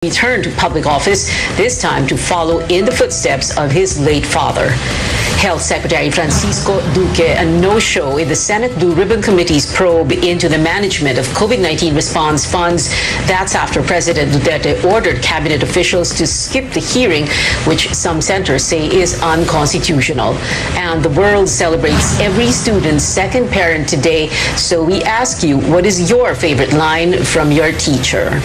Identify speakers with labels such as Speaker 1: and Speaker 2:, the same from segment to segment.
Speaker 1: Returned to public office, this time to follow in the footsteps of his late father. Health Secretary Francisco Duque, a no-show in the Senate Blue Ribbon Committee's probe into the management of COVID-19 response funds. That's after President Duterte ordered cabinet officials to skip the hearing, which some senators say is unconstitutional. And the world celebrates every student's second parent today, so we ask you, what is your favorite line from your teacher?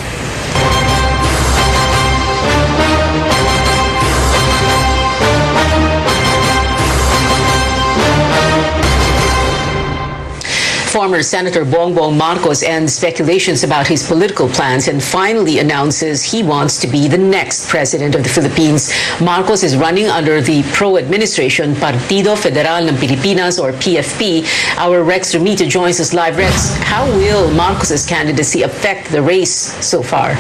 Speaker 1: Former Senator Bongbong Marcos ends speculations about his political plans and finally announces he wants to be the next president of the Philippines. Marcos is running under the pro-administration Partido Federal ng Pilipinas, or PFP. Our Rex Remita joins us live. Rex, how will Marcos's candidacy affect the race so far?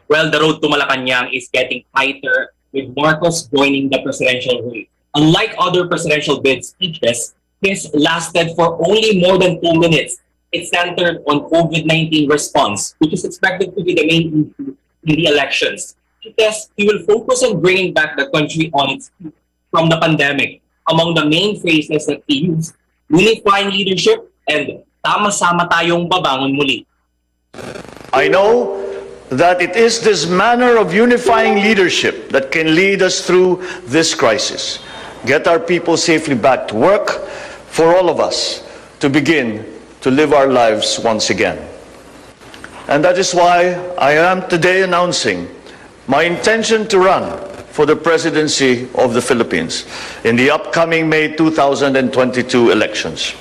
Speaker 2: Well, the road to Malacanang is getting tighter with Marcos joining the presidential race. Unlike other presidential bid speeches, his lasted for only more than 2 minutes. It centered on COVID-19 response, which is expected to be the main issue in the elections. He says he will focus on bringing back the country on its feet from the pandemic. Among the main phrases that he used, unifying leadership and sama-sama tayong babangon muli.
Speaker 3: I know that it is this manner of unifying leadership that can lead us through this crisis, get our people safely back to work, for all of us to begin to live our lives once again. And that is why I am today announcing my intention to run for the presidency of the Philippines in the upcoming May 2022 elections.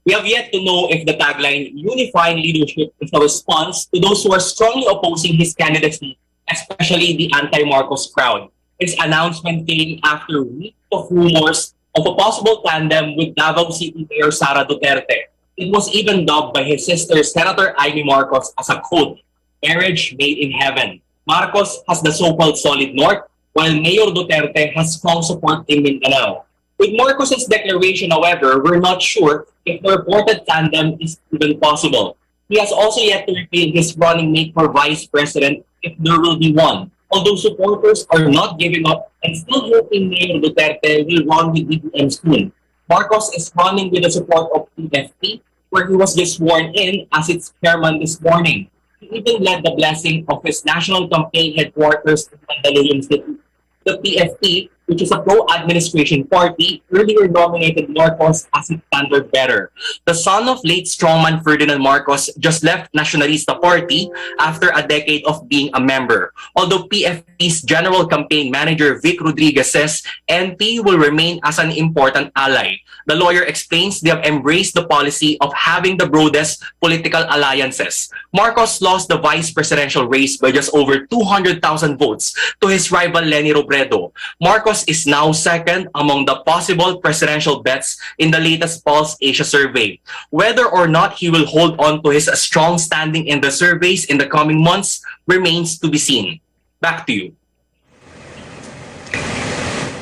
Speaker 2: We have yet to know if the tagline, unifying leadership, is a response to those who are strongly opposing his candidacy, especially the anti-Marcos crowd. His announcement came after weeks of rumors of a possible tandem with Davao City Mayor Sara Duterte. It was even dubbed by his sister, Senator Amy Marcos, as a quote, marriage made in heaven. Marcos has the so-called solid north, while Mayor Duterte has strong support in Mindanao. With Marcos's declaration, however, we're not sure if the reported tandem is even possible. He has also yet to reveal his running mate for vice president if there will be one, although supporters are not giving up and still hoping Mayor Duterte will run with BBM soon. Marcos is running with the support of PFP, where he was just sworn in as its chairman this morning. He even led the blessing of his national campaign headquarters in Mandaluyong City. The PFP, which is a pro-administration party, earlier nominated Marcos as its standard bearer. The son of late strongman Ferdinand Marcos just left Nacionalista Party after a decade of being a member. Although PFP's general campaign manager Vic Rodriguez says NP will remain as an important ally. The lawyer explains they have embraced the policy of having the broadest political alliances. Marcos lost the vice presidential race by just over 200,000 votes to his rival Leni Robredo. Marcos is now second among the possible presidential bets in the latest Pulse Asia survey. Whether or not he will hold on to his strong standing in the surveys in the coming months remains to be seen. Back to you.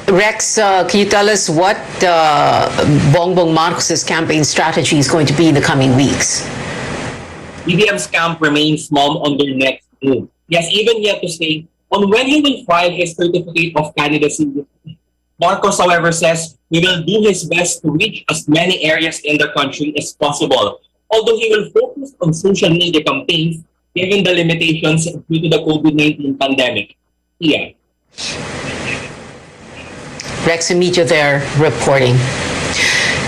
Speaker 1: Rex, can you tell us what Bongbong Marcos's campaign strategy is going to be in the coming weeks?
Speaker 2: BBM's camp remains mum on their next move. He has even yet to say on when he will file his certificate of candidacy. Marcos, however, says he will do his best to reach as many areas in the country as possible, although he will focus on social media campaigns given the limitations due to the COVID-19 pandemic. Yeah.
Speaker 1: Rex Remita there reporting.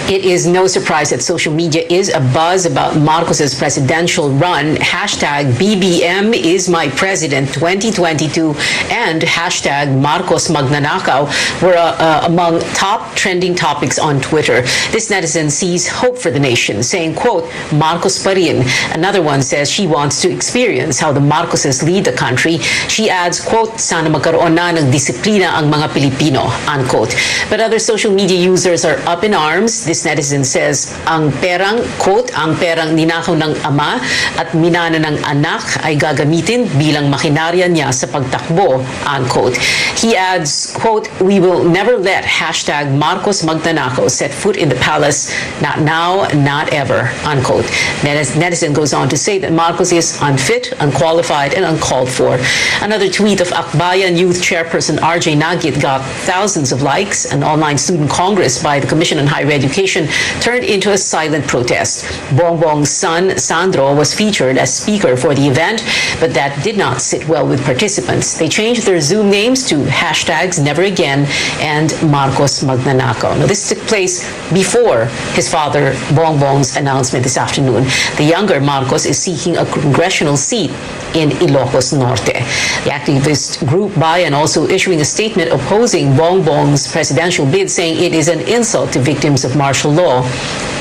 Speaker 1: It is no surprise that social media is abuzz about Marcos's presidential run. Hashtag BBM is my president 2022 and hashtag Marcos Magnanakaw were among top trending topics on Twitter. This netizen sees hope for the nation, saying, quote, Marcos pa rin. Another one says she wants to experience how the Marcoses lead the country. She adds, quote, sana magkaroon na ng disiplina ang mga Pilipino, unquote. But other social media users are up in arms. This this netizen says, ang perang, quote, ang perang ninakaw ng ama at minana ng anak ay gagamitin bilang makinarya niya sa pagtakbo, unquote. He adds, quote, we will never let hashtag Marcos Magnanakaw set foot in the palace, not now, not ever, unquote. Netizen goes on to say that Marcos is unfit, unqualified, and uncalled for. Another tweet of Akbayan Youth Chairperson RJ Nagit got thousands of likes. An online student congress by the Commission on Higher Education turned into a silent protest. Bongbong's son, Sandro, was featured as speaker for the event, but that did not sit well with participants. They changed their Zoom names to hashtags Never Again and Marcos Magnanakaw. Now, this took place before his father, Bongbong's announcement this afternoon. The younger Marcos is seeking a congressional seat in Ilocos Norte. The activist group Bayan also issuing a statement opposing Bongbong's presidential bid, saying it is an insult to victims of martial law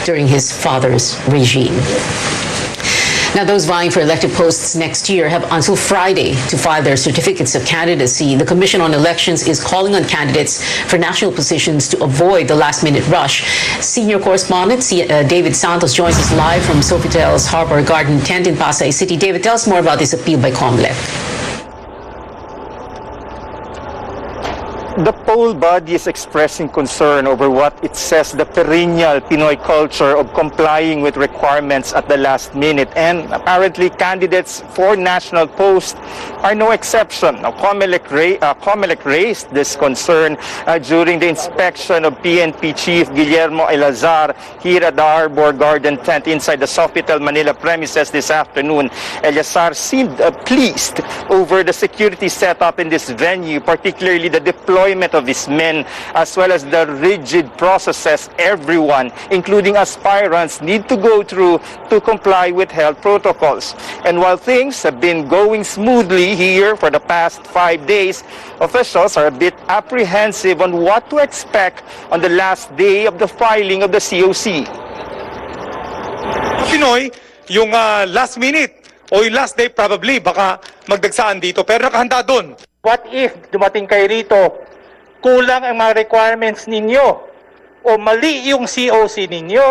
Speaker 1: during his father's regime. Now, those vying for elected posts next year have until Friday to file their certificates of candidacy. The Commission on Elections is calling on candidates for national positions to avoid the last-minute rush. Senior correspondent David Santos joins us live from Sofitel's Harbor Garden tent in Pasay City. David, tell us more about this appeal by COMELEC.
Speaker 4: The poll body is expressing concern over what it says the perennial Pinoy culture of complying with requirements at the last minute, and apparently candidates for national posts are no exception. Now, COMELEC raised this concern during the inspection of PNP Chief Guillermo Elazar here at the Harbor Garden tent inside the Sofitel Manila premises this afternoon. Elazar seemed pleased over the security setup in this venue, particularly the deployment of these men, as well as the rigid processes everyone, including aspirants, need to go through to comply with health protocols. And while things have been going smoothly here for the past 5 days, officials are a bit apprehensive on what to expect on the last day of the filing of the COC.
Speaker 5: Pinoy, yung last minute o yung last day probably baka magdagsaan dito, pero nakahanda doon.
Speaker 4: What if dumating kayo rito, kulang ang mga requirements ninyo, o mali yung COC ninyo,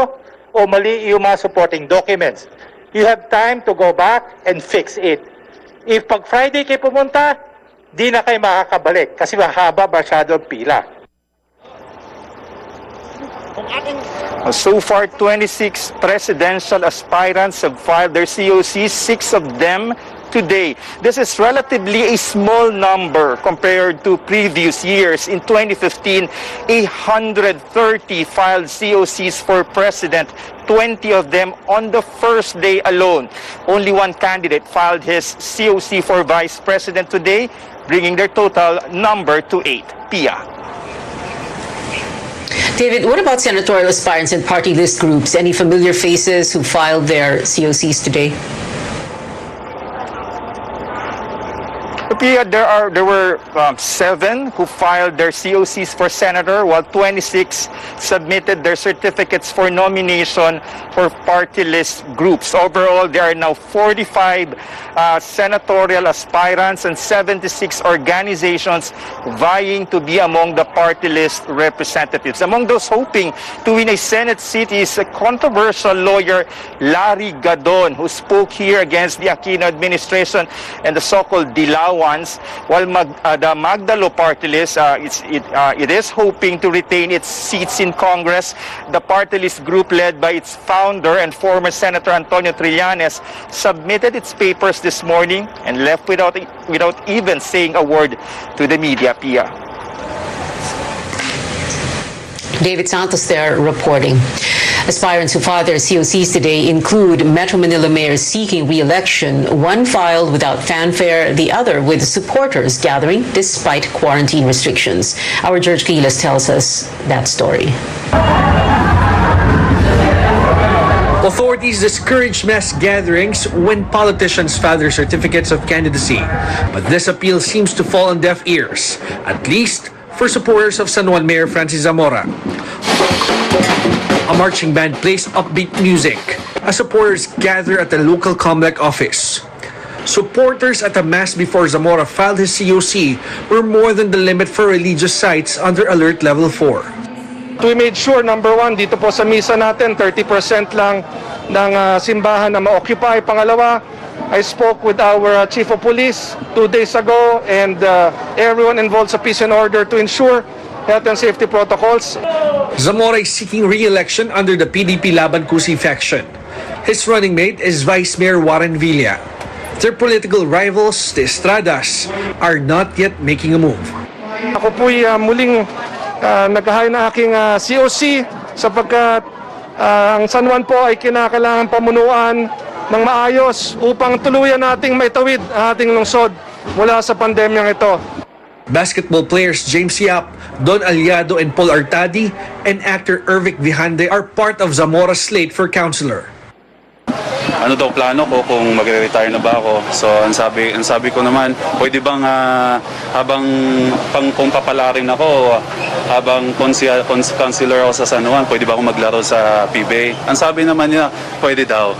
Speaker 4: o mali yung mga supporting documents? You have time to go back and fix it. If pag Friday kayo pumunta, di na kayo makakabalik kasi mahaba masyado ang pila. So far, 26 presidential aspirants have filed their COCs, 6 of them today. This is relatively a small number compared to previous years. In 2015, 130 filed COCs for president, 20 of them on the first day alone. Only one candidate filed his COC for vice president today, bringing their total number to 8. Pia.
Speaker 1: David, what about senatorial aspirants and party list groups? Any familiar faces who filed their COCs today?
Speaker 4: There were 7 who filed their COCs for senator, while 26 submitted their certificates for nomination for party list groups. Overall, there are now 45 senatorial aspirants and 76 organizations vying to be among the party list representatives. Among those hoping to win a Senate seat is a controversial lawyer, Larry Gadon, who spoke here against the Aquino administration and the so-called Dilawan. While the Magdalo party list, it is hoping to retain its seats in Congress. The party list group led by its founder and former Senator Antonio Trillanes submitted its papers this morning and left without even saying a word to the media. Pia.
Speaker 1: David Santos there reporting. Aspirants who filed their COCs today include Metro Manila mayors seeking re-election, one filed without fanfare, the other with supporters gathering despite quarantine restrictions. Our George Quiles tells us that story.
Speaker 6: Authorities discourage mass gatherings when politicians file their certificates of candidacy. But this appeal seems to fall on deaf ears, at least for supporters of San Juan Mayor Francis Zamora. A marching band plays upbeat music as supporters gather at the local COMELEC office. Supporters at a mass before Zamora filed his COC were more than the limit for religious sites under Alert Level 4.
Speaker 4: We made sure, number one, dito po sa misa natin, 30% lang ng simbahan na ma-occupy. Pangalawa, I spoke with our Chief of Police 2 days ago and everyone involved sa peace and order to ensure health and safety protocols.
Speaker 6: Zamora is seeking re-election under the PDP Laban Kusi faction. His running mate is Vice Mayor Warren Villa. Their political rivals, the Estradas, are not yet making a move.
Speaker 4: Ako po'y muling naghahay na aking COC sapagkat ang San Juan po ay kinakailangan pamunuan ng maayos upang tuluyan nating maitawid ang ating lungsod mula sa pandemyang ito.
Speaker 6: Basketball players James Yap, Don Aliado, and Paul Artadi, and actor Ervic Vihande are part of Zamora's slate for councilor.
Speaker 7: Ano daw plano ko kung magre-retire na ba ako. So ang sabi ko naman, pwede bang habang kung papalarin ako, habang councilor ako sa San Juan, pwede ba ako maglaro sa PBA? Ang sabi naman niya, pwede daw.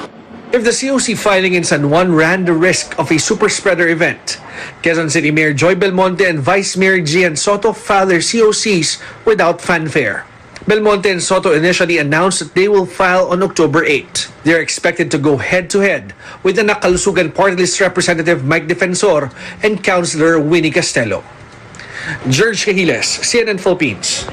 Speaker 6: If the COC filing in San Juan ran the risk of a super spreader event, Quezon City Mayor Joy Belmonte and Vice Mayor Gian Soto filed their COCs without fanfare. Belmonte and Soto initially announced that they will file on October 8. They are expected to go head-to-head with the Nakalusugan Party List Representative Mike Defensor and Councilor Winnie Castelo. George Cahiles, CNN Philippines.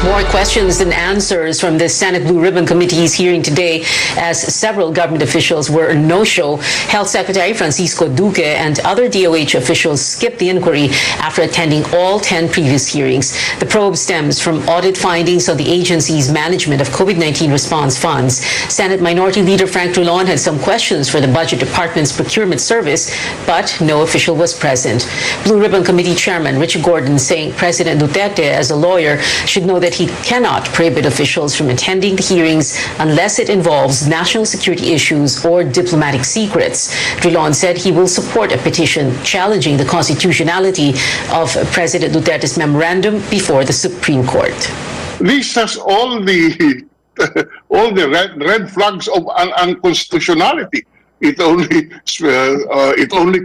Speaker 1: More questions than answers from the Senate Blue Ribbon Committee's hearing today as several government officials were a no-show. Health Secretary Francisco Duque and other DOH officials skipped the inquiry after attending all 10 previous hearings. The probe stems from audit findings on the agency's management of COVID-19 response funds. Senate Minority Leader Frank Drilon had some questions for the Budget Department's procurement service, but no official was present. Blue Ribbon Committee Chairman Richard Gordon saying President Duterte, as a lawyer, should know that he cannot prohibit officials from attending the hearings unless it involves national security issues or diplomatic secrets. Drilon said he will support a petition challenging the constitutionality of President Duterte's memorandum before the Supreme Court.
Speaker 8: This has all the red flags of unconstitutionality. It only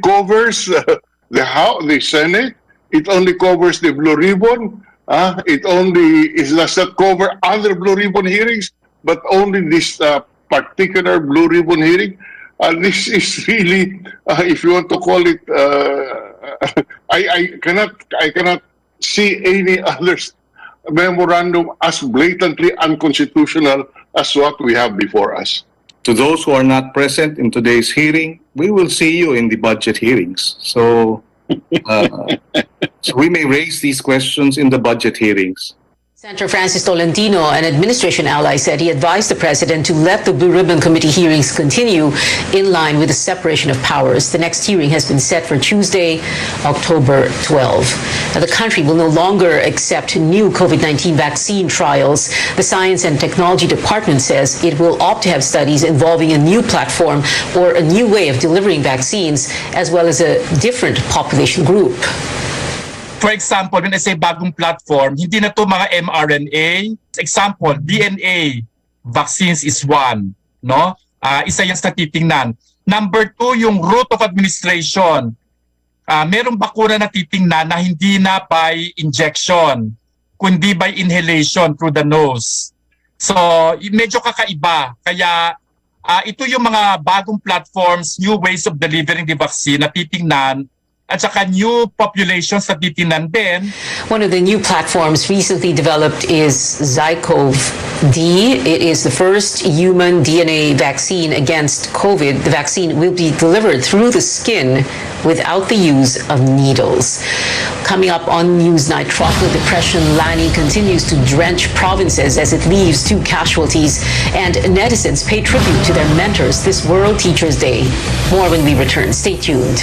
Speaker 8: covers the House, the Senate. It only covers the Blue Ribbon. It does not cover other Blue Ribbon hearings, but only this particular Blue Ribbon hearing. This is really, if you want to call it, I cannot see any other memorandum as blatantly unconstitutional as what we have before us.
Speaker 9: To those who are not present in today's hearing, we will see you in the budget hearings. So we may raise these questions in the budget hearings.
Speaker 1: Senator Francis Tolentino, an administration ally, said he advised the president to let the Blue Ribbon Committee hearings continue in line with the separation of powers. The next hearing has been set for Tuesday, October 12. Now, the country will no longer accept new COVID-19 vaccine trials. The Science and Technology Department says it will opt to have studies involving a new platform or a new way of delivering vaccines, as well as a different population group.
Speaker 10: For example, when I say bagong platform, hindi na to mga mRNA. Example, DNA vaccines is one, no? Isa yan sa titingnan. Number 2, yung route of administration. Merong bakuna na titingnan na hindi na by injection, kundi by inhalation through the nose. So, medyo kakaiba. Kaya ito yung mga bagong platforms, new ways of delivering the vaccine na titingnan, at saka new populations na titingnan din.
Speaker 1: One of the new platforms recently developed is ZyCoV-D. It is the first human DNA vaccine against COVID. The vaccine will be delivered through the skin without the use of needles. Coming up on Newsnight, tropical depression Lani continues to drench provinces as it leaves 2 casualties, and netizens pay tribute to their mentors this World Teachers Day. More when we return. Stay tuned.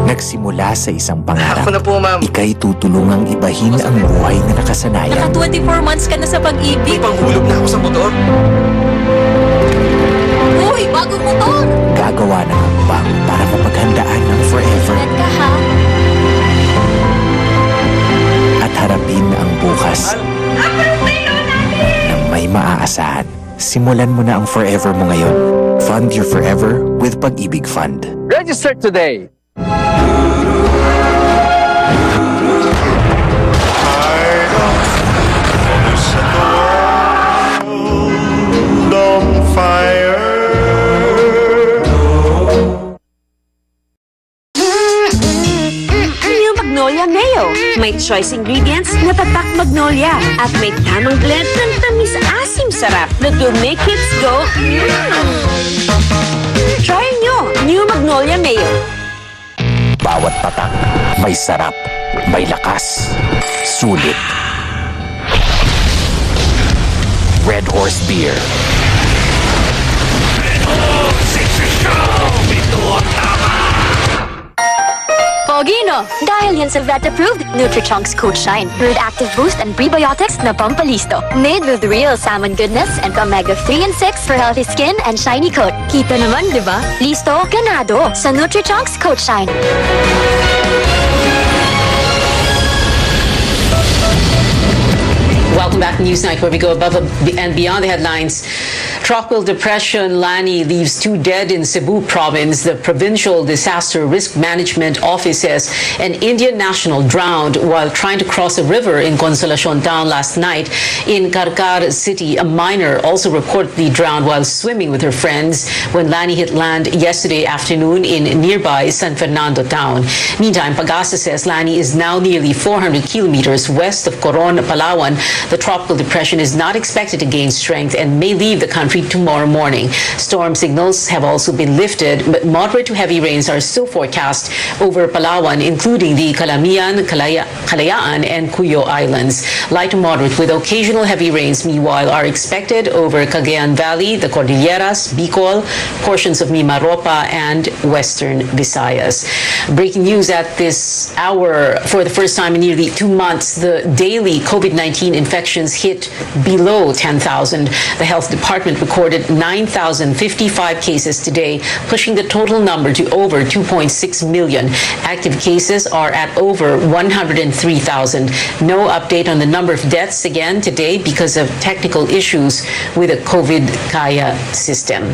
Speaker 11: Nagsimula sa isang pangarap.
Speaker 12: Ako na po, ma'am.
Speaker 11: Ika'y tutulungang ibahin ang buhay na nakasanayan.
Speaker 12: Naka 24 months ka na sa pag-ibig.
Speaker 11: Panghulog na ako sa motor.
Speaker 12: Uy, bagong motor!
Speaker 11: Gagawa ng hakbang para mapaghandaan ng forever.
Speaker 12: Ingat ka, ha?
Speaker 11: At harapin ang bukas ng may maaasahan. simulan mo na ang forever mo ngayon. Fund your forever with Pag-ibig Fund.
Speaker 6: Register today.
Speaker 12: New Magnolia Mayo. May choice ingredients na tatak Magnolia. At may tamang blend ng tamis-asim sarap that will make kids go, Try nyo, New Magnolia Mayo.
Speaker 11: Bawat tatak, may sarap, may lakas, sulit. Red Horse Beer.
Speaker 12: Pogino! Dahil yan sa vet-approved Nutri-Chunks Coach Shine. With active boost and prebiotics na pampalisto. Made with real salmon goodness and omega-3 and 6 for healthy skin and shiny coat. Kita naman, di ba? Listo, ganado sa Nutri-Chunks Coach Shine.
Speaker 1: Welcome back to Newsnight, where we go above and beyond the headlines. Tropical depression Lani leaves 2 dead in Cebu province. The Provincial Disaster Risk Management Office says an Indian national drowned while trying to cross a river in Consolacion town last night. In Karkar City, a minor also reportedly drowned while swimming with her friends when Lani hit land yesterday afternoon in nearby San Fernando town. Meantime, Pag-asa says Lani is now nearly 400 kilometers west of Coron, Palawan. The tropical depression is not expected to gain strength and may leave the country tomorrow morning. Storm signals have also been lifted, but moderate to heavy rains are still forecast over Palawan, including the Calamian, Kalayaan, and Cuyo Islands. Light to moderate with occasional heavy rains, meanwhile, are expected over Cagayan Valley, the Cordilleras, Bicol, portions of Mimaropa, and Western Visayas. Breaking news at this hour: for the first time in nearly 2 months, the daily COVID-19 infections hit below 10,000. The health department recorded 9,055 cases today, pushing the total number to over 2.6 million. Active cases are at over 103,000. No update on the number of deaths again today because of technical issues with the COVID Kaya system.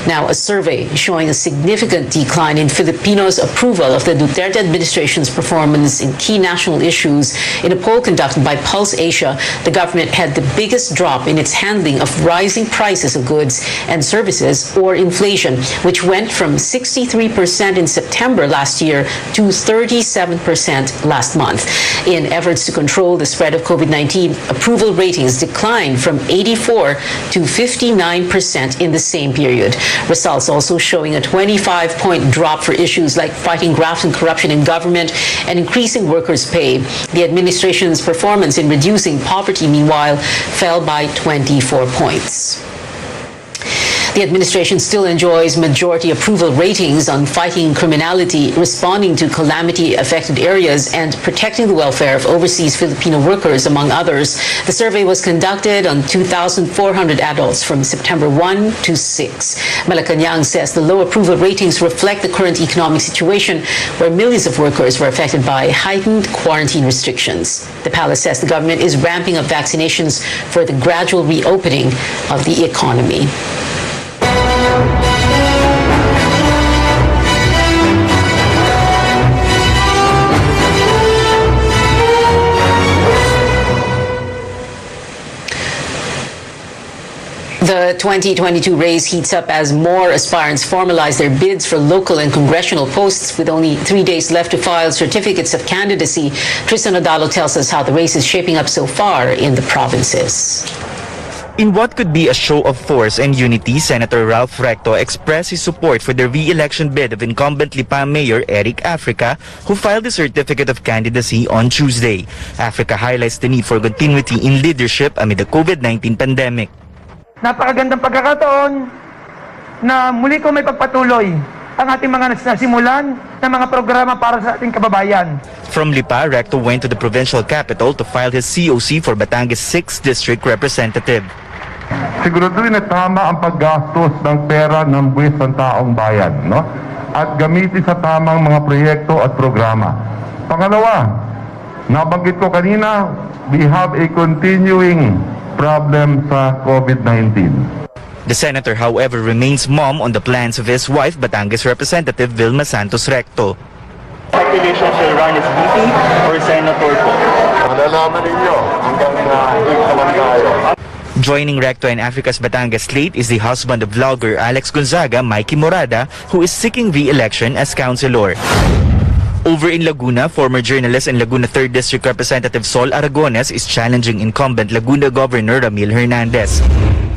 Speaker 1: Now, a survey showing a significant decline in Filipinos' approval of the Duterte administration's performance in key national issues. In a poll conducted by Pulse Asia, the government had the biggest drop in its handling of rising prices of goods and services, or inflation, which went from 63% in September last year to 37% last month. In efforts to control the spread of COVID-19, approval ratings declined from 84 to 59% in the same period. Results also showing a 25-point drop for issues like fighting graft and corruption in government and increasing workers' pay. The administration's performance in reducing poverty, meanwhile, fell by 24 points. The administration still enjoys majority approval ratings on fighting criminality, responding to calamity-affected areas, and protecting the welfare of overseas Filipino workers, among others. The survey was conducted on 2,400 adults from September 1 to 6. Malacanang says the low approval ratings reflect the current economic situation, where millions of workers were affected by heightened quarantine restrictions. The palace says the government is ramping up vaccinations for the gradual reopening of the economy. The 2022 race heats up as more aspirants formalize their bids for local and congressional posts. With only 3 days left to file certificates of candidacy, Tristan Odalo tells us how the race is shaping up so far in the provinces.
Speaker 13: In what could be a show of force and unity, Senator Ralph Recto expressed his support for the re-election bid of incumbent Lipa Mayor Eric Africa, who filed a certificate of candidacy on Tuesday. Africa highlights the need for continuity in leadership amid the COVID-19 pandemic.
Speaker 14: Napakagandang pagkakataon na muli ko may pagpatuloy ang ating mga nasimulan na mga programa para sa ating kababayan.
Speaker 13: From Lipa, Recto went to the provincial capital to file his COC for Batangas 6th District Representative.
Speaker 15: Siguraduhin na tama ang paggastos ng pera ng buwis ng taong bayan, no? At gamitin sa tamang mga proyekto at programa. Pangalawa, nabanggit ko kanina, we have a continuing problem sa COVID-19.
Speaker 13: The senator, however, remains mum on the plans of his wife, Batangas Representative Vilma Santos Recto.
Speaker 4: Speculation shall run as VP or Senator po.
Speaker 15: Malalaman ninyo hanggang naman tayo.
Speaker 13: Joining Recto and Africa's Batangas slate is the husband of vlogger Alex Gonzaga, Mikey Morada, who is seeking re-election as councilor. Over in Laguna, former journalist and Laguna 3rd District Representative Sol Aragones is challenging incumbent Laguna Governor Ramil Hernandez.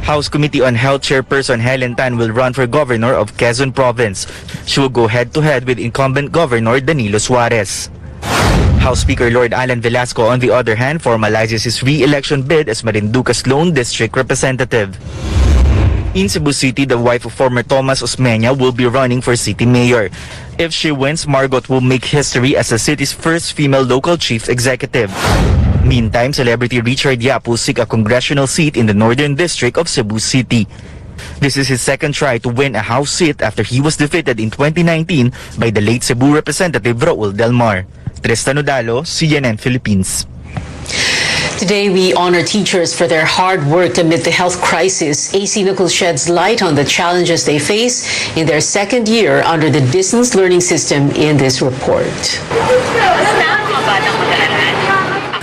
Speaker 13: House Committee on Health Chairperson Helen Tan will run for governor of Quezon Province. She will go head-to-head with incumbent Governor Danilo Suarez. House Speaker Lord Alan Velasco, on the other hand, formalizes his re-election bid as Marinduque's lone district representative. In Cebu City, the wife of former Tomas Osmeña will be running for city mayor. If she wins, Margot will make history as the city's first female local chief executive. Meantime, celebrity Richard Yap will seek a congressional seat in the Northern District of Cebu City. This is his second try to win a House seat after he was defeated in 2019 by the late Cebu Representative Raul Del Mar. Tristan Udalo, CNN Philippines.
Speaker 1: Today, we honor teachers for their hard work amid the health crisis. AC Nichols sheds light on the challenges they face in their second year under the distance learning system in this report.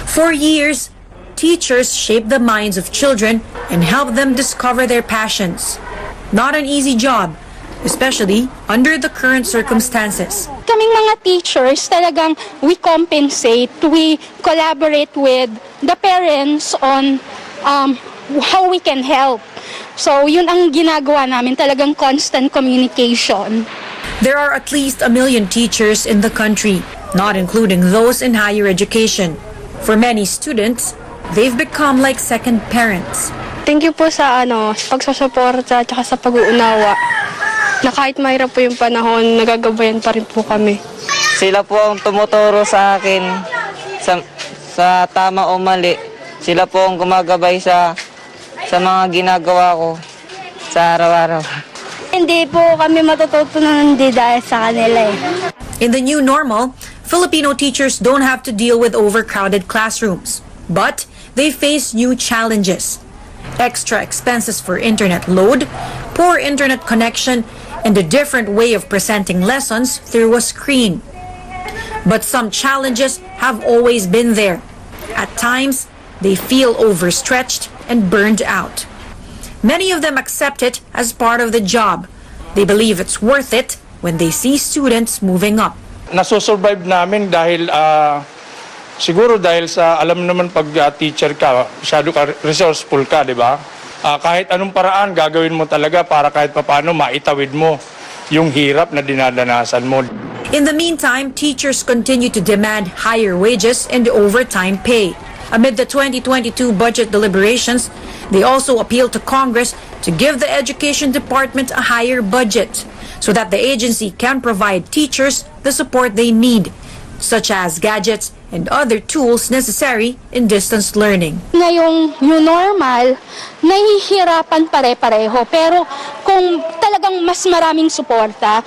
Speaker 16: For years, teachers shape the minds of children and help them discover their passions. Not an easy job, especially under the current circumstances.
Speaker 17: Kaming mga teachers, talagang we compensate, we collaborate with the parents on how we can help. So yun ang ginagawa namin, talagang constant communication.
Speaker 16: There are at least 1 million teachers in the country, not including those in higher education. For many students, they've become like second parents.
Speaker 17: Thank you po sa pagsusuporta at sa pag-uunawa. Na kahit mahirap po yung panahon, nagagabayan pa rin po kami.
Speaker 18: Sila po ang tumuturo sa akin sa tama o mali. Sila po ang gumagabay sa mga ginagawa ko sa araw-araw.
Speaker 17: Hindi po kami matututo na hindi dahil sa kanila eh.
Speaker 16: In the new normal, Filipino teachers don't have to deal with overcrowded classrooms, but they face new challenges. Extra expenses for internet load, poor internet connection, and a different way of presenting lessons through a screen. But some challenges have always been there. At times, they feel overstretched and burned out. Many of them accept it as part of the job. They believe it's worth it when they see students moving up.
Speaker 10: Nasusurvive namin dahil siguro dahil sa alam naman pag teacher ka, masyado ka resourceful ka, di ba? Kahit anong paraan gagawin mo talaga para kahit papaano maitawid mo yung hirap na dinadanasan mo.
Speaker 16: In the meantime, teachers continue to demand higher wages and overtime pay. Amid the 2022 budget deliberations, they also appeal to Congress to give the Education Department a higher budget so that the agency can provide teachers the support they need, such as gadgets and other tools necessary in distance learning.
Speaker 17: Ngayong new normal, nahihirapan pare-pareho. Pero kung talagang mas maraming suporta,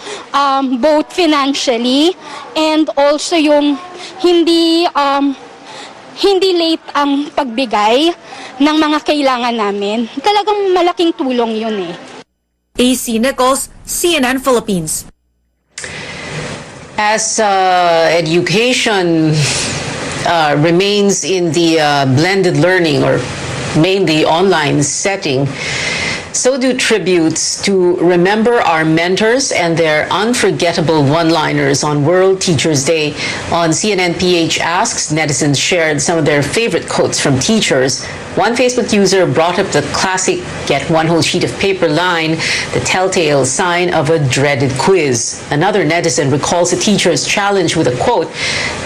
Speaker 17: both financially and also yung hindi late ang pagbigay ng mga kailangan namin, talagang malaking tulong yun eh.
Speaker 16: AC Nichols, CNN Philippines.
Speaker 1: As education remains in the blended learning or mainly online setting, so do tributes to remember our mentors and their unforgettable one-liners on World Teachers Day. On CNN PH Asks, netizens shared some of their favorite quotes from teachers. One Facebook user brought up the classic "get one whole sheet of paper" line, the telltale sign of a dreaded quiz. Another netizen recalls a teacher's challenge with a quote,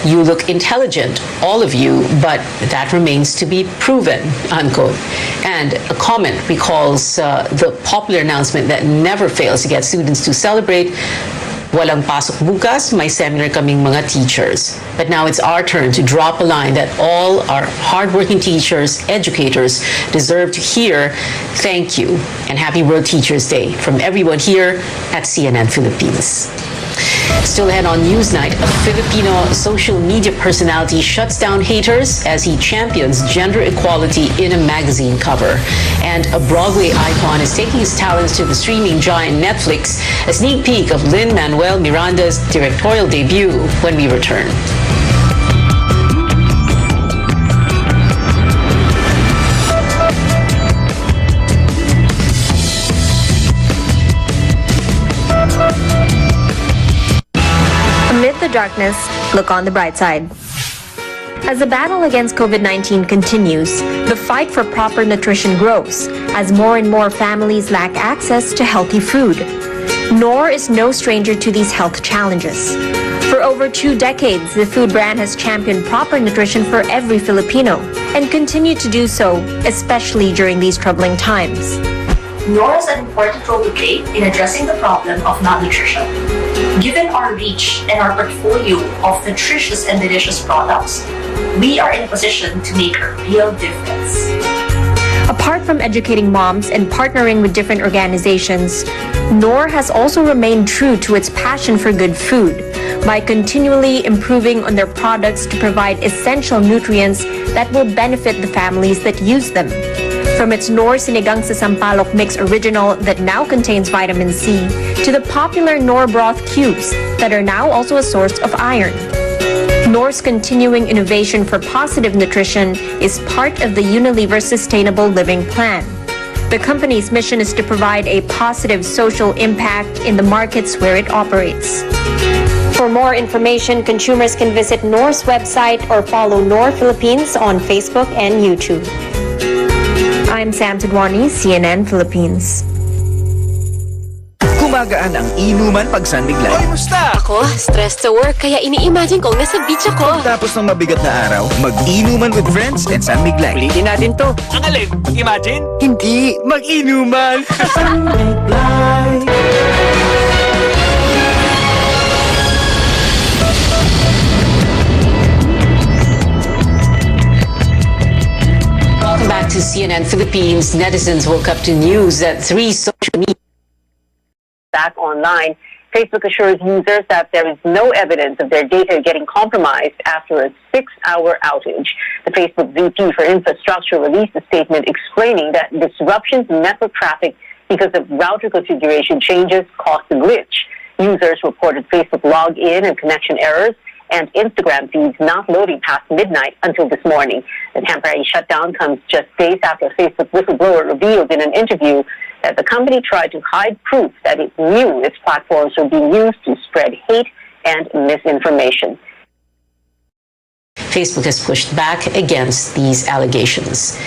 Speaker 1: "You look intelligent, all of you, but that remains to be proven," unquote. And a comment recalls the popular announcement that never fails to get students to celebrate, "Walang pasok bukas, may seminar kaming mga teachers." But now it's our turn to drop a line that all our hardworking teachers, educators deserve to hear. Thank you and happy World Teachers Day from everyone here at CNN Philippines. Still ahead on Newsnight, a Filipino social media personality shuts down haters as he champions gender equality in a magazine cover. And a Broadway icon is taking his talents to the streaming giant Netflix. A sneak peek of Lin-Manuel Miranda's directorial debut when we return.
Speaker 19: Amid the darkness, look on the bright side. As the battle against COVID-19 continues, the fight for proper nutrition grows as more and more families lack access to healthy food. Knorr is no stranger to these health challenges. For over 2 decades, the food brand has championed proper nutrition for every Filipino and continue to do so, especially during these troubling times.
Speaker 20: Knorr has an important role to play in addressing the problem of malnutrition. Given our reach and our portfolio of nutritious and delicious products, we are in a position to make a real difference.
Speaker 19: Apart from educating moms and partnering with different organizations, Knorr has also remained true to its passion for good food by continually improving on their products to provide essential nutrients that will benefit the families that use them. From its Knorr Sinigang sa Sampalok Mix Original that now contains vitamin C, to the popular Knorr Broth Cubes that are now also a source of iron. Knorr's continuing innovation for positive nutrition is part of the Unilever Sustainable Living Plan. The company's mission is to provide a positive social impact in the markets where it operates. For more information, consumers can visit Knorr's website or follow Knorr Philippines on Facebook and YouTube. I'm Sam Tidwani, CNN Philippines.
Speaker 11: Gumagaan ang inuman pag sunbigla. Oy, musta?
Speaker 21: Ako, stressed sa work, kaya ini-imagine kong nasa beach ako.
Speaker 11: Tapos ng mabigat na araw, mag-inuman with friends and sunbigla.
Speaker 21: Ulitin natin to.
Speaker 11: Ang alin? Imagine? Hindi, mag-inuman.
Speaker 1: Welcome back to CNN Philippines. Netizens woke up to news that 3 social media
Speaker 22: back online. Facebook assures users that there is no evidence of their data getting compromised after a 6-hour outage. The Facebook VP for Infrastructure released a statement explaining that disruptions in network traffic because of router configuration changes caused the glitch. Users reported Facebook login and connection errors and Instagram feeds not loading past midnight until this morning. The temporary shutdown comes just days after a Facebook whistleblower revealed in an interview that the company tried to hide proof that it knew its platforms were being used to spread hate and misinformation.
Speaker 1: Facebook has pushed back against these allegations.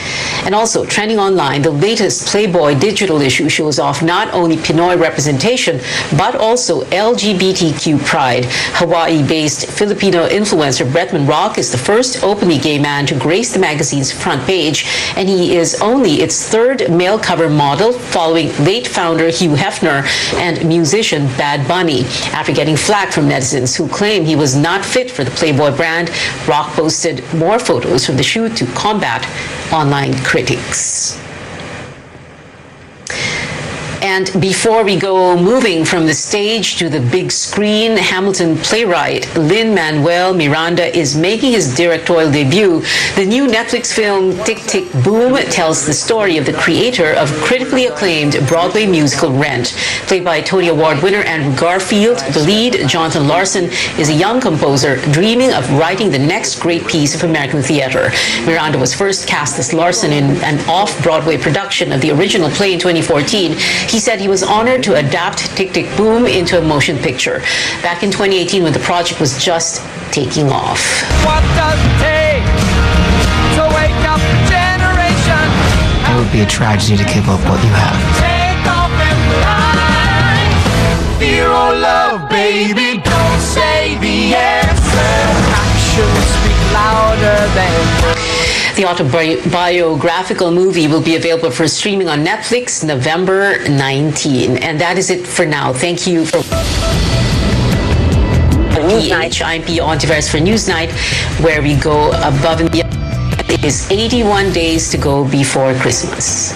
Speaker 1: And also, trending online, the latest Playboy digital issue shows off not only Pinoy representation, but also LGBTQ pride. Hawaii-based Filipino influencer Bretman Rock is the first openly gay man to grace the magazine's front page, and he is only its 3rd male cover model, following late founder Hugh Hefner and musician Bad Bunny. After getting flack from netizens who claim he was not fit for the Playboy brand, Rock posted more photos from the shoot to combat online critics. And before we go moving from the stage to the big screen, Hamilton playwright Lin-Manuel Miranda is making his directorial debut. The new Netflix film Tick, Tick, Boom tells the story of the creator of critically acclaimed Broadway musical Rent. Played by Tony Award winner Andrew Garfield, the lead, Jonathan Larson, is a young composer dreaming of writing the next great piece of American theater. Miranda was first cast as Larson in an off-Broadway production of the original play in 2014. He said he was honored to adapt Tick, Tick, Boom into a motion picture back in 2018 when the project was just taking off.
Speaker 23: What does it take to wake up a generation?
Speaker 11: It would be a tragedy to give up what you have.
Speaker 23: Take off and fly. Fear or love, baby, don't say the answer. Actions speak louder than
Speaker 1: The autobiographical movie will be available for streaming on Netflix November 19. And that is it for now. Thank you for Newsnight. I'm Pia Ontiveros for Newsnight, where we go above and beyond. It is 81 days to go before Christmas.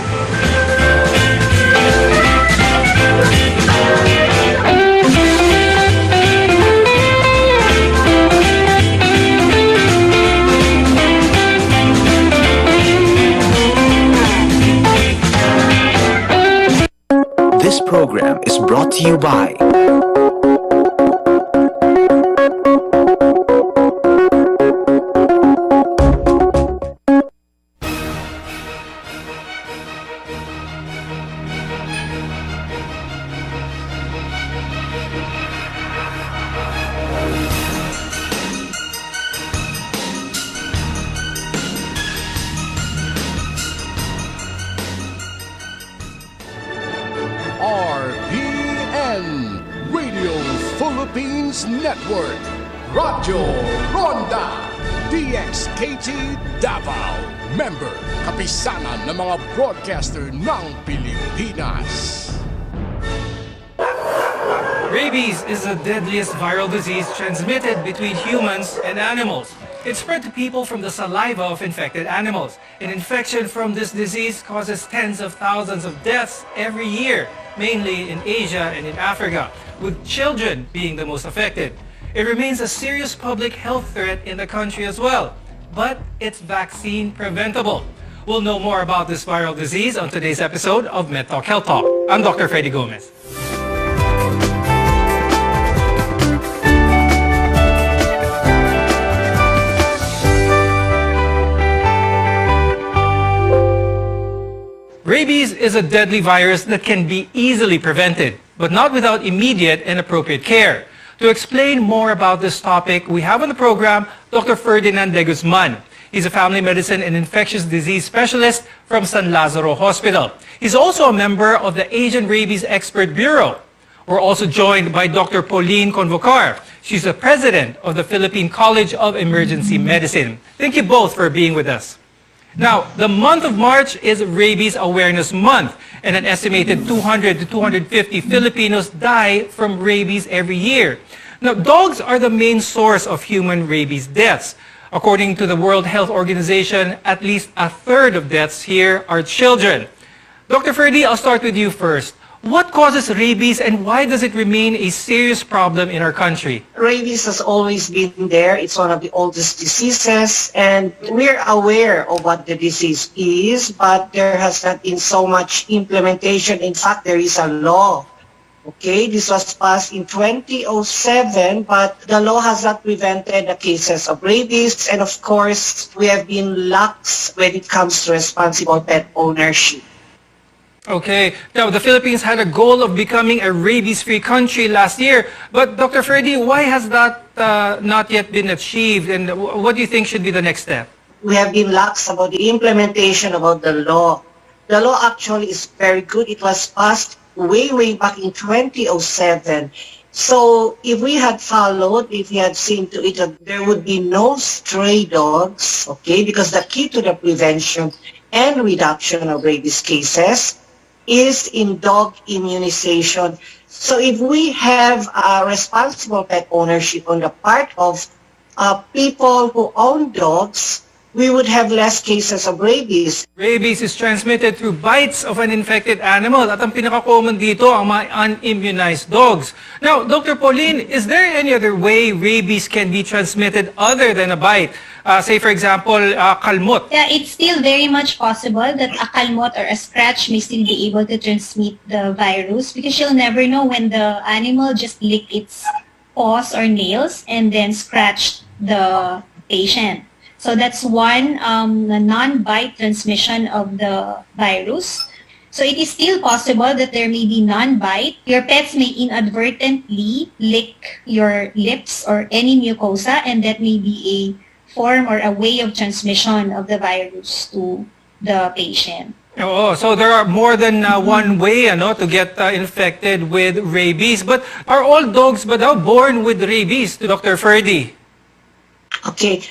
Speaker 11: Brought to you by
Speaker 23: RPN, Radio Philippines Network, Radyo Ronda, DXKT Davao, member, kapisanan ng mga broadcaster ng Pilipinas.
Speaker 2: Rabies is the deadliest viral disease transmitted between humans and animals. It's spread to people from the saliva of infected animals. An infection from this disease causes tens of thousands of deaths every year, mainly in Asia and in Africa, with children being the most affected. It remains a serious public health threat in the country as well, but it's vaccine preventable. We'll know more about this viral disease on today's episode of MedTalk Health Talk. I'm Dr. Freddy Gomez. Rabies is a deadly virus that can be easily prevented, but not without immediate and appropriate care. To explain more about this topic, we have on the program Dr. Ferdinand de Guzman. He's a family medicine and infectious disease specialist from San Lazaro Hospital. He's also a member of the Asian Rabies Expert Bureau. We're also joined by Dr. Pauline Convocar. She's the president of the Philippine College of Emergency Medicine. Thank you both for being with us. Now, the month of March is Rabies Awareness Month, and an estimated 200 to 250 Filipinos die from rabies every year. Now, dogs are the main source of human rabies deaths. According to the World Health Organization, at least a third of deaths here are children. Dr. Ferdy, I'll start with you first. What causes rabies and why does it remain a serious problem in our country?
Speaker 3: Rabies has always been there. It's one of the oldest diseases, and we're aware of what the disease is, but there has not been so much implementation. In fact, there is a law. Okay, this was passed in 2007, but the law has not prevented the cases of rabies, and of course, we have been lax when it comes to responsible pet ownership.
Speaker 2: Okay. Now, the Philippines had a goal of becoming a rabies-free country last year. But Dr. Ferdy, why has that not yet been achieved? And what do you think should be the next step?
Speaker 3: We have been lax about the implementation about the law. The law actually is very good. It was passed way back in 2007. So if we had followed, if we had seen to it, there would be no stray dogs, okay, because the key to the prevention and reduction of rabies cases is in dog immunization. So if we have responsible pet ownership on the part of people who own dogs, we would have less cases of rabies.
Speaker 2: Rabies is transmitted through bites of an infected animal. At ang pinaka-common dito, ang mga unimmunized dogs. Now, Dr. Pauline, is there any other way rabies can be transmitted other than a bite? Say, for example, kalmot.
Speaker 5: Yeah, it's still very much possible that a kalmot or a scratch may still be able to transmit the virus because you'll never know when the animal just licked its paws or nails and then scratched the patient. So that's one non-bite transmission of the virus. So it is still possible that there may be non-bite. Your pets may inadvertently lick your lips or any mucosa, and that may be a form or a way of transmission of the virus to the patient.
Speaker 2: Oh, so there are more than one way to get infected with rabies. But are all dogs born with rabies, Dr. Ferdy?
Speaker 3: Okay.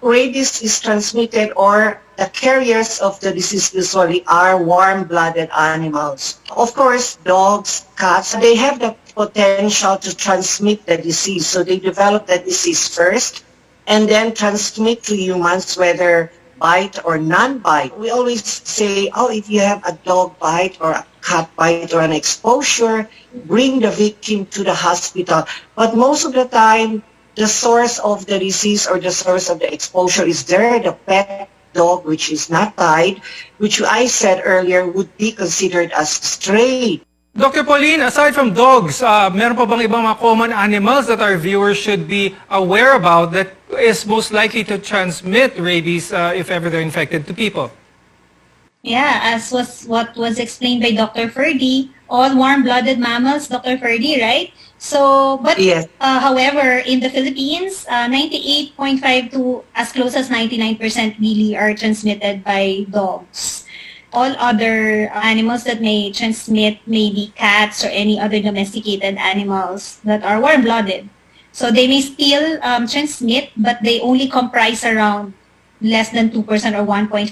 Speaker 3: Rabies is transmitted, or the carriers of the disease usually are warm-blooded animals. Of course, dogs, cats, they have the potential to transmit the disease. So they develop the disease first and then transmit to humans, whether bite or non-bite. We always say, if you have a dog bite or a cat bite or an exposure, bring the victim to the hospital. But most of the time, the source of the disease or the source of the exposure is there, the pet dog, which is not tied, which I said earlier would be considered as stray.
Speaker 2: Dr. Pauline, aside from dogs, meron pa bang ibang mga common animals that our viewers should be aware about that is most likely to transmit rabies if ever they're infected to people?
Speaker 5: Yeah, as what was explained by Dr. Ferdy, all warm-blooded mammals, Dr. Ferdy, right? So, but
Speaker 3: Yes.
Speaker 5: however, in the Philippines, 98.5 to as close as 99% really are transmitted by dogs. All other animals that may transmit may be cats or any other domesticated animals that are warm-blooded. So they may still transmit, but they only comprise around less than 2% or 1.5%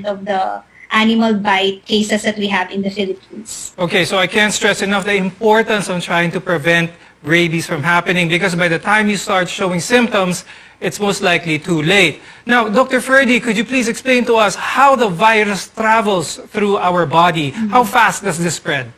Speaker 5: of the animal bite cases that we have in the Philippines.
Speaker 2: Okay, so I can't stress enough the importance of trying to prevent rabies from happening because by the time you start showing symptoms, it's most likely too late. Now, Dr. Ferdy, could you please explain to us how the virus travels through our body? How fast does this spread?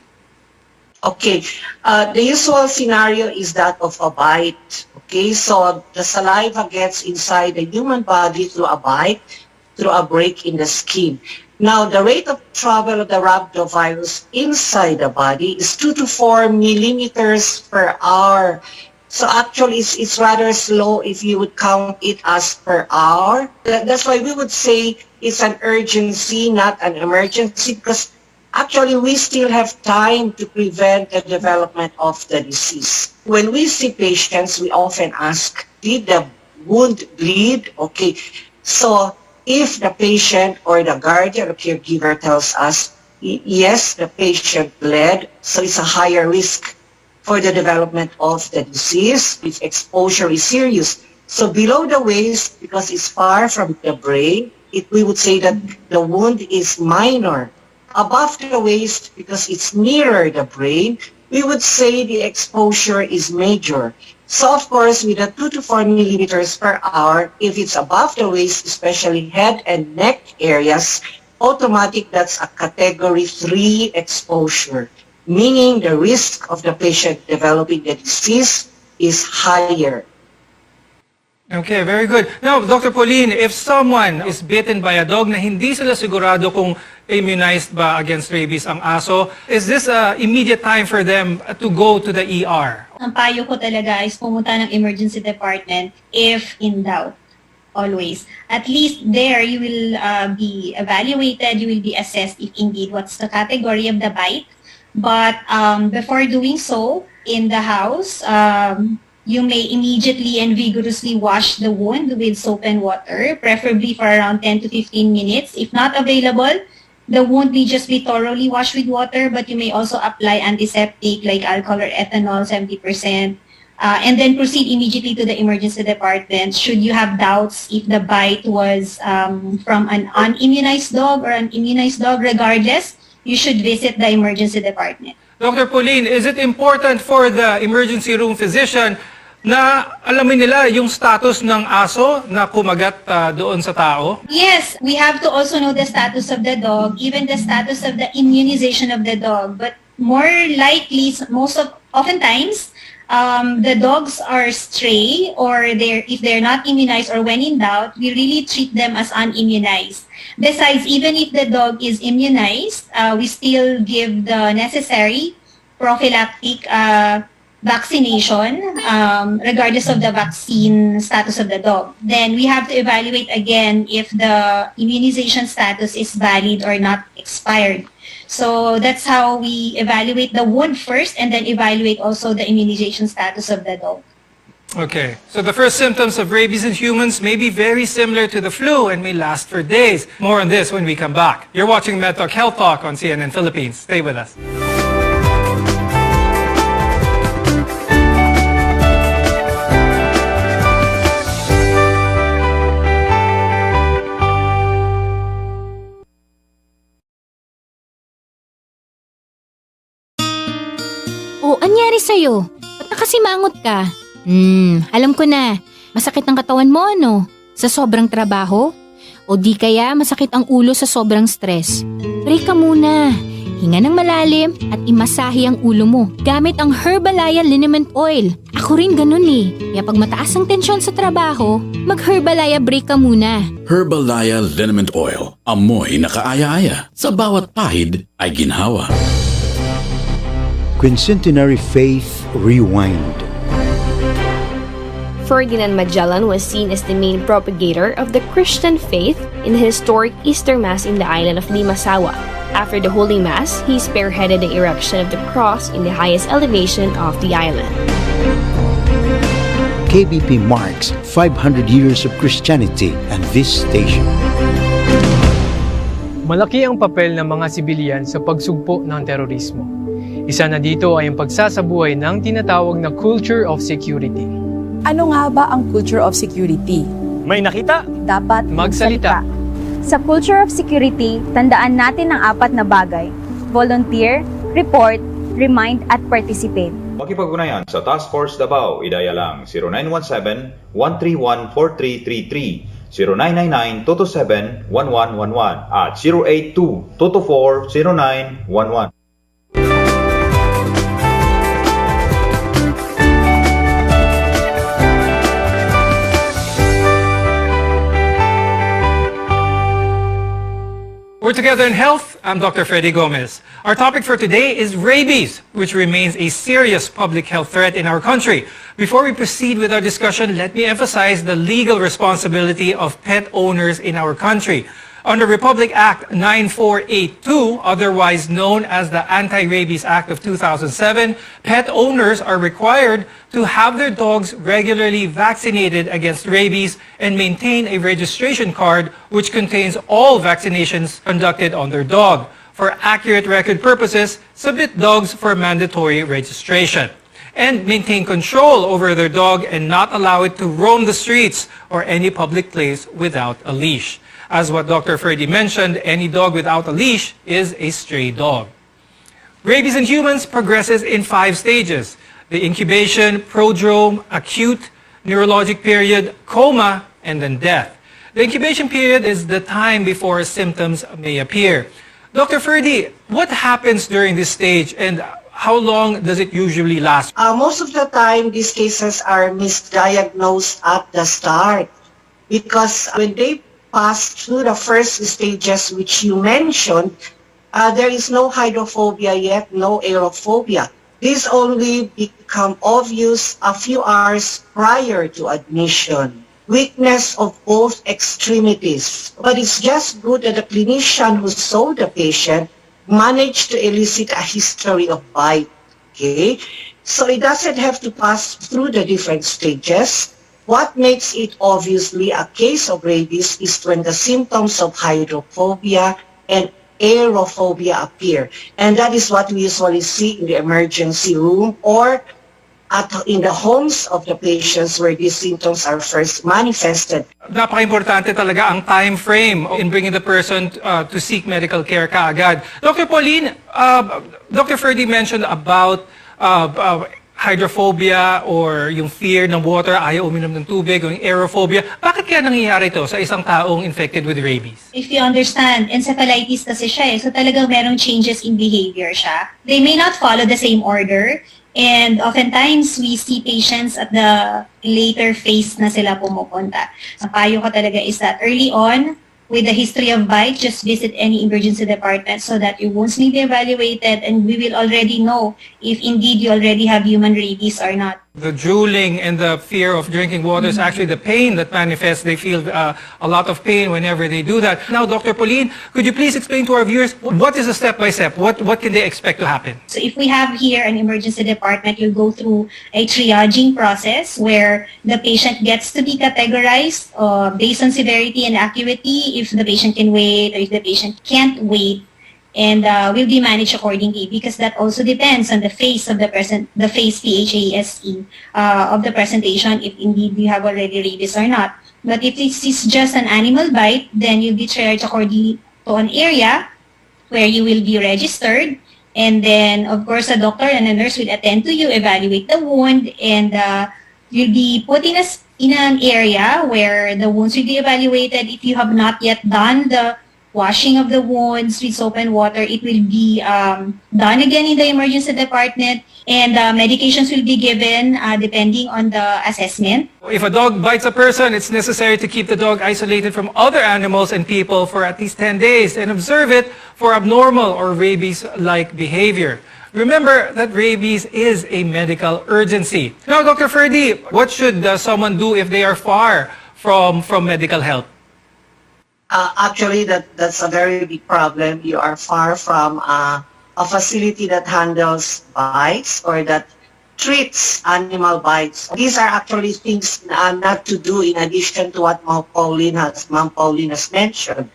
Speaker 3: Okay, the usual scenario is that of a bite. Okay, so the saliva gets inside the human body through a bite, through a break in the skin. Now, the rate of travel of the rhabdovirus inside the body is 2 to 4 millimeters per hour. So actually, it's rather slow if you would count it as per hour. That's why we would say it's an urgency, not an emergency, because actually we still have time to prevent the development of the disease. When we see patients, we often ask, did the wound bleed? Okay, so if the patient or the guardian or caregiver tells us, yes, the patient bled, so it's a higher risk for the development of the disease if exposure is serious. So below the waist, because it's far from the brain, we would say that the wound is minor. Above the waist, because it's nearer the brain, we would say the exposure is major. So of course, with the 2 to 4 millimeters per hour, if it's above the waist, especially head and neck areas, automatic, that's a category 3 exposure, meaning the risk of the patient developing the disease is higher.
Speaker 2: Okay, very good. Now, Dr. Pauline, if someone is bitten by a dog na hindi sila sigurado kung immunized ba against rabies ang aso, is this immediate time for them to go to the ER?
Speaker 5: Ang payo ko talaga is pumunta ng emergency department if in doubt. Always. At least there you will be evaluated, you will be assessed if indeed what's the category of the bite. But before doing so, in the house, you may immediately and vigorously wash the wound with soap and water, preferably for around 10 to 15 minutes. If not available, the wound may just be thoroughly washed with water, but you may also apply antiseptic like alcohol or ethanol, 70%, and then proceed immediately to the emergency department. Should you have doubts if the bite was from an unimmunized dog or an immunized dog, regardless, you should visit the emergency department.
Speaker 2: Dr. Pauline, is it important for the emergency room physician na alamin nila yung status ng aso na kumagat doon sa tao?
Speaker 5: Yes, we have to also know the status of the dog, even the status of the immunization of the dog. But more likely, oftentimes, the dogs are stray or if they're not immunized or when in doubt, we really treat them as unimmunized. Besides, even if the dog is immunized, we still give the necessary prophylactic vaccination regardless of the vaccine status of the dog. Then we have to evaluate again if the immunization status is valid or not expired. So that's how we evaluate the wound first and then evaluate also the immunization status of the dog.
Speaker 2: Okay, so the first symptoms of rabies in humans may be very similar to the flu and may last for days. More on this when we come back. You're watching MedTalk Health Talk on CNN Philippines. Stay with us.
Speaker 7: O, anyari sa'yo? Ba't nakasimangot ka? Alam ko na. Masakit ang katawan mo, ano? Sa sobrang trabaho? O di kaya masakit ang ulo sa sobrang stress? Break ka muna. Hinga ng malalim at imasahe ang ulo mo gamit ang Herbalaya Liniment Oil. Ako rin ganun eh. Kaya pag mataas ang tensyon sa trabaho, mag-Herbalaya break ka muna.
Speaker 8: Herbalaya Liniment Oil. Amoy na kaaya-aya. Sa bawat pahid ay ginhawa.
Speaker 6: Quincentenary Faith Rewind.
Speaker 21: Ferdinand Magellan was seen as the main propagator of the Christian faith in the historic Easter Mass in the island of Limasawa. After the Holy Mass, he spearheaded the erection of the cross in the highest elevation of the island.
Speaker 6: KBP marks 500 years of Christianity and this station.
Speaker 8: Malaki ang papel ng mga sibilyan sa pagsugpo ng terorismo. Isa na dito ay ang pagsasabuhay ng tinatawag na culture of security.
Speaker 9: Ano nga ba ang culture of security?
Speaker 8: May nakita?
Speaker 9: Dapat
Speaker 8: magsalita.
Speaker 24: Sa culture of security, tandaan natin ang 4 na bagay: volunteer, report, remind, at participate.
Speaker 25: Makipag-ugnayan sa Task Force Davao, idaya lang 0917-131-4333, 0999-227-1111 at 082-224-0911.
Speaker 2: We're together in health. I'm Dr. Freddy Gomez. Our topic for today is rabies, which remains a serious public health threat in our country. Before we proceed with our discussion, let me emphasize the legal responsibility of pet owners in our country. Under Republic Act 9482, otherwise known as the Anti-Rabies Act of 2007, pet owners are required to have their dogs regularly vaccinated against rabies and maintain a registration card which contains all vaccinations conducted on their dog. For accurate record purposes, submit dogs for mandatory registration. And maintain control over their dog and not allow it to roam the streets or any public place without a leash. As what Dr. Ferdy mentioned, any dog without a leash is a stray dog. Rabies in humans progresses in 5 stages: the incubation, prodrome, acute, neurologic period, coma, and then death. The incubation period is the time before symptoms may appear. Dr. Ferdy, what happens during this stage and how long does it usually last?
Speaker 3: Most of the time, these cases are misdiagnosed at the start because when they pass through the first stages which you mentioned, there is no hydrophobia yet, no aerophobia. These only become obvious a few hours prior to admission. Weakness of both extremities. But it's just good that the clinician who saw the patient managed to elicit a history of bite. Okay? So it doesn't have to pass through the different stages. What makes it obviously a case of rabies is when the symptoms of hydrophobia and aerophobia appear. And that is what we usually see in the emergency room or in the homes of the patients where these symptoms are first manifested.
Speaker 2: Napaka-importante talaga ang time frame in bringing the person to seek medical care kaagad. Dr. Pauline, Dr. Ferdy mentioned about hydrophobia or yung fear ng water, ayaw uminom ng tubig, o yung aerophobia. Bakit kaya nangyayari ito sa isang taong infected with rabies?
Speaker 5: If you understand, encephalitis kasi siya so talagang merong changes in behavior siya. They may not follow the same order, and oftentimes we see patients at the later phase na sila pumupunta. Ang payo ko talaga is that early on, with the history of bite, just visit any emergency department so that your wounds may be evaluated and we will already know if indeed you already have human rabies or not.
Speaker 2: The drooling and the fear of drinking water is actually the pain that manifests. They feel a lot of pain whenever they do that. Now, Dr. Pauline, could you please explain to our viewers what is a step-by-step? What can they expect to happen?
Speaker 5: So if we have here an emergency department, you'll go through a triaging process where the patient gets to be categorized based on severity and acuity, if the patient can wait or if the patient can't wait, and will be managed accordingly because that also depends on the face of the PHASE of the presentation, if indeed you have already rabies or not. But if this is just an animal bite, then you'll be triaged according to an area where you will be registered, and then of course a doctor and a nurse will attend to you, evaluate the wound, and you'll be put in an area where the wounds will be evaluated. If you have not yet done the washing of the wounds with soap and water, it will be done again in the emergency department, and medications will be given depending on the assessment.
Speaker 2: If a dog bites a person, it's necessary to keep the dog isolated from other animals and people for at least 10 days and observe it for abnormal or rabies-like behavior. Remember that rabies is a medical urgency. Now, Dr. Ferdy, what should someone do if they are far from medical help?
Speaker 3: Actually, that's a very big problem. You are far from a facility that handles bites or that treats animal bites. These are actually things not to do in addition to what Ma'am Pauline has mentioned.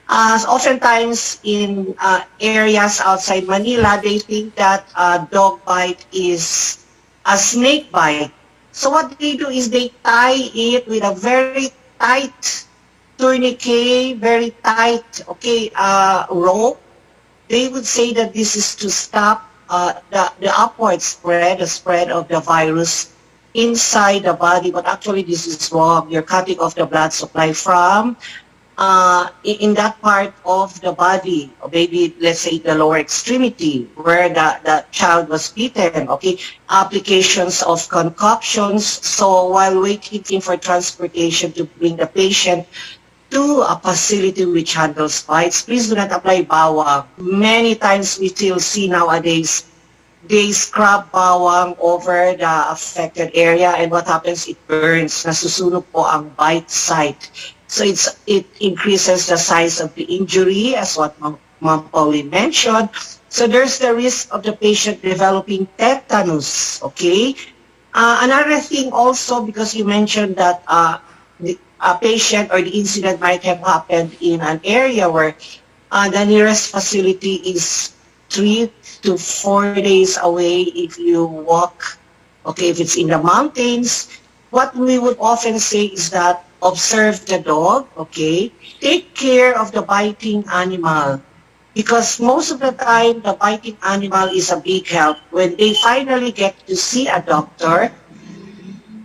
Speaker 3: Oftentimes in areas outside Manila, they think that a dog bite is a snake bite. So what they do is they tie it with a very tight tourniquet, very tight, rope. They would say that this is to stop the upward spread, the spread of the virus inside the body, but actually this is wrong. You're cutting off the blood supply from in that part of the body, or maybe let's say the lower extremity where the child was bitten. Applications of concoctions. So while waiting for transportation to bring the patient to a facility which handles bites, please do not apply bawang. Many times we still see nowadays they scrub bawang over the affected area, and what happens, it burns. Nasusunog po ang bite site. So it increases the size of the injury, as what Ma'am Pauline mentioned. So there's the risk of the patient developing tetanus. Another thing also, because you mentioned that a patient or the incident might have happened in an area where the nearest facility is 3 to 4 days away if you walk, if it's in the mountains. What we would often say is that observe the dog, take care of the biting animal, because most of the time the biting animal is a big help. When they finally get to see a doctor,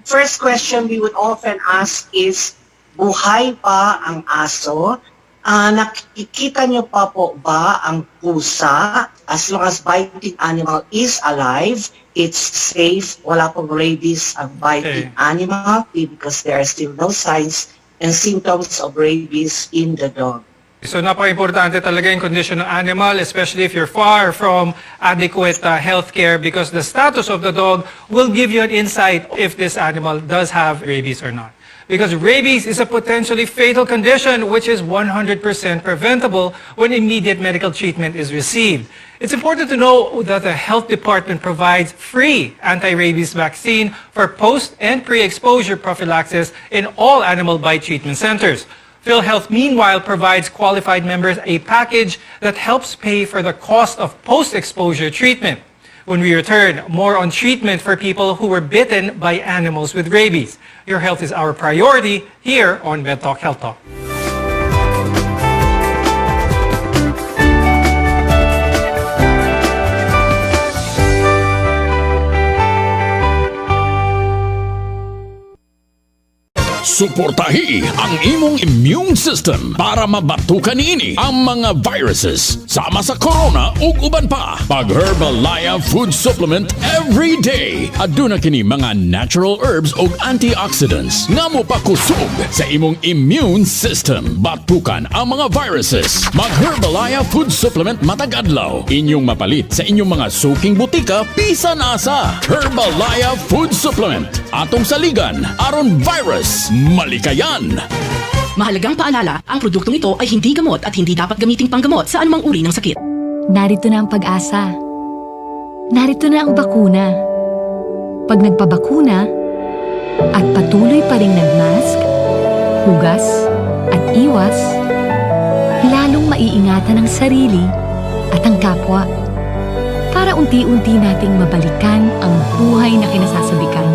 Speaker 3: first question we would often ask is, buhay pa ang aso? Nakikita niyo pa po ba ang pusa? As long as biting animal is alive, it's safe. Wala pong rabies ang biting animal because there are still no signs and symptoms of rabies in the dog.
Speaker 2: So napaka-importante talaga yung condition ng animal, especially if you're far from adequate health care, because the status of the dog will give you an insight if this animal does have rabies or not. Because rabies is a potentially fatal condition which is 100% preventable when immediate medical treatment is received. It's important to know that the health department provides free anti-rabies vaccine for post and pre-exposure prophylaxis in all animal bite treatment centers. PhilHealth, meanwhile, provides qualified members a package that helps pay for the cost of post-exposure treatment. When we return, more on treatment for people who were bitten by animals with rabies. Your health is our priority here on Vet Talk Health Talk.
Speaker 4: Suportahi ang imong immune system para mabatukan niini ang mga viruses sama sa corona ug uban pa. Pag Herbalaya Food Supplement every day. Aduna kini mga natural herbs ug antioxidants nga mopakusog sa imong immune system. Batukan ang mga viruses. Mag Herbalaya Food Supplement matag adlaw. Inyong mapalit sa inyong mga suking butika bisan asa. Herbalaya Food Supplement. Atong saligan aron virus malikayan.
Speaker 12: Mahalagang paalala, ang produktong ito ay hindi gamot at hindi dapat gamiting panggamot sa anumang uri ng sakit.
Speaker 13: Narito na ang pag-asa. Narito na ang bakuna. Pag nagpabakuna at patuloy pa ring nagmask, hugas at iwas, lalong maiingatan ang sarili at ang kapwa para unti-unti nating mabalikan ang buhay na kinasasabikan.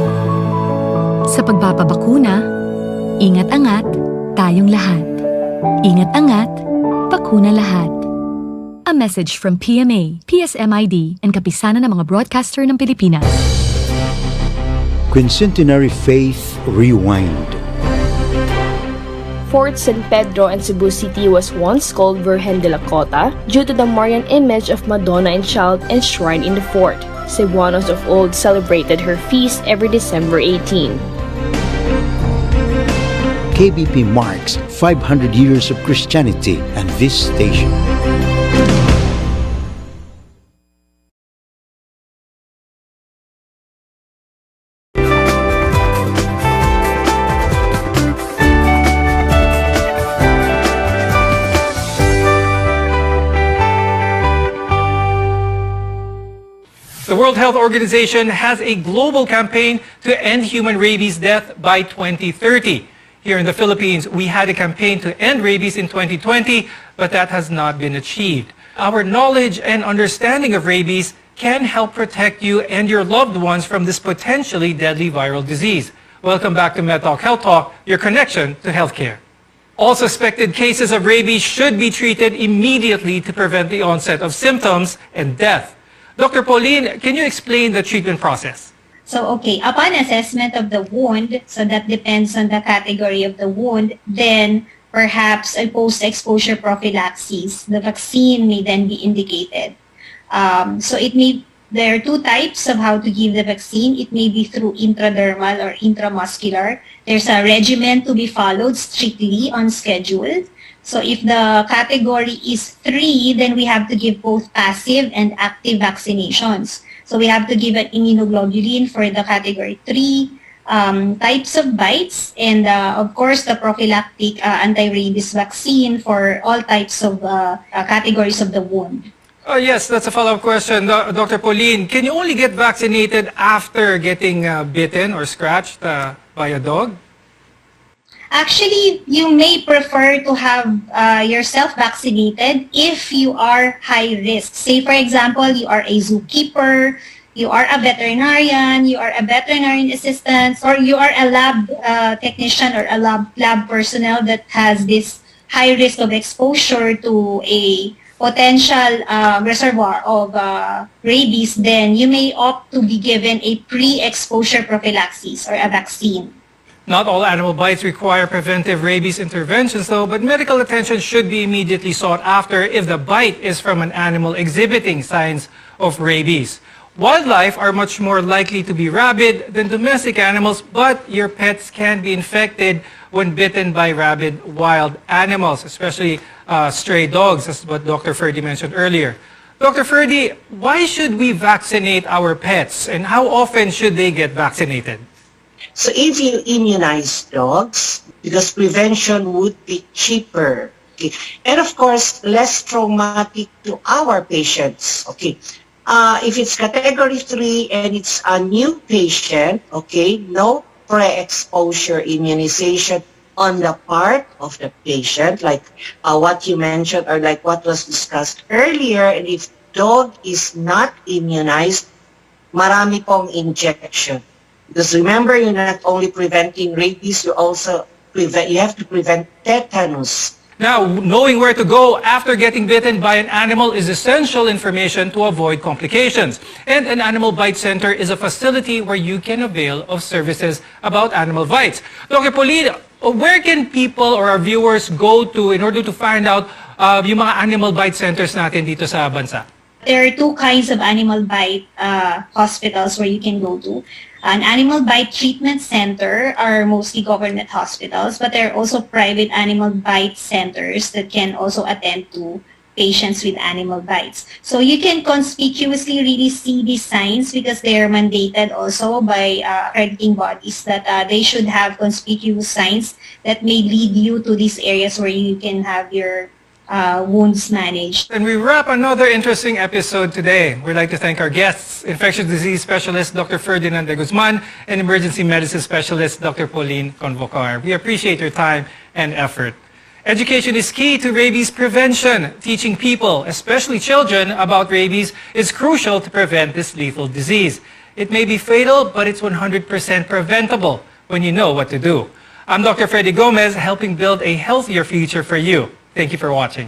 Speaker 13: Sa pagpapabakuna, ingat-angat tayong lahat. Ingat-angat, bakuna lahat. A message from PMA, PSMID, and kapisanan ng mga broadcaster ng Pilipinas.
Speaker 6: Quincentenary Faith Rewind.
Speaker 21: Fort San Pedro in Cebu City was once called Virgen de la Cota due to the Marian image of Madonna and Child enshrined in the fort. Cebuanos of old celebrated her feast every December 18.
Speaker 6: KBP marks 500 years of Christianity and this station.
Speaker 2: The World Health Organization has a global campaign to end human rabies death by 2030. Here in the Philippines, we had a campaign to end rabies in 2020, but that has not been achieved. Our knowledge and understanding of rabies can help protect you and your loved ones from this potentially deadly viral disease. Welcome back to MedTalk Health Talk, your connection to healthcare. All suspected cases of rabies should be treated immediately to prevent the onset of symptoms and death. Dr. Pauline, can you explain the treatment process?
Speaker 5: So, okay, upon assessment of the wound, so that depends on the category of the wound, then perhaps a post-exposure prophylaxis, the vaccine may then be indicated. There are two types of how to give the vaccine. It may be through intradermal or intramuscular. There's a regimen to be followed strictly on schedule. So if the category is 3, then we have to give both passive and active vaccinations. So we have to give an immunoglobulin for the category 3, types of bites, and of course the prophylactic anti-rabies vaccine for all types of categories of the wound.
Speaker 2: Yes, that's a follow-up question. Dr. Pauline, can you only get vaccinated after getting bitten or scratched by a dog?
Speaker 5: Actually, you may prefer to have yourself vaccinated if you are high risk. Say, for example, you are a zookeeper, you are a veterinarian, you are a veterinarian assistant, or you are a lab technician or a lab personnel that has this high risk of exposure to a potential reservoir of rabies, then you may opt to be given a pre-exposure prophylaxis or a vaccine.
Speaker 2: Not all animal bites require preventive rabies interventions though, but medical attention should be immediately sought after if the bite is from an animal exhibiting signs of rabies. Wildlife are much more likely to be rabid than domestic animals, but your pets can be infected when bitten by rabid wild animals, especially stray dogs, as what Dr. Ferdy mentioned earlier. Dr. Ferdy, why should we vaccinate our pets and how often should they get vaccinated?
Speaker 3: So if you immunize dogs, because prevention would be cheaper, okay, and of course less traumatic to our patients, okay. If it's category 3 and it's a new patient, okay, no pre-exposure immunization on the part of the patient, like what you mentioned or like what was discussed earlier. And if dog is not immunized, marami pong injection. Because remember, you're not only preventing rabies, you also you have to prevent tetanus.
Speaker 2: Now, knowing where to go after getting bitten by an animal is essential information to avoid complications. And an animal bite center is a facility where you can avail of services about animal bites. Dr. Pauline, where can people or our viewers go to in order to find out yung mga animal bite centers natin dito sa bansa?
Speaker 5: There are two kinds of animal bite hospitals where you can go to. An animal bite treatment center are mostly government hospitals, but there are also private animal bite centers that can also attend to patients with animal bites. So you can conspicuously really see these signs because they are mandated also by accrediting bodies that they should have conspicuous signs that may lead you to these areas where you can have your wounds managed.
Speaker 2: And we wrap another interesting episode today. We'd like to thank our guests, infectious disease specialist Dr. Ferdinand de Guzman and emergency medicine specialist Dr. Pauline Convocar. We appreciate your time and effort. Education is key to rabies prevention. Teaching people, especially children, about rabies is crucial to prevent this lethal disease. It may be fatal, but it's 100% preventable when you know what to do. I'm Dr. Freddy Gomez, helping build a healthier future for you. Thank you for watching.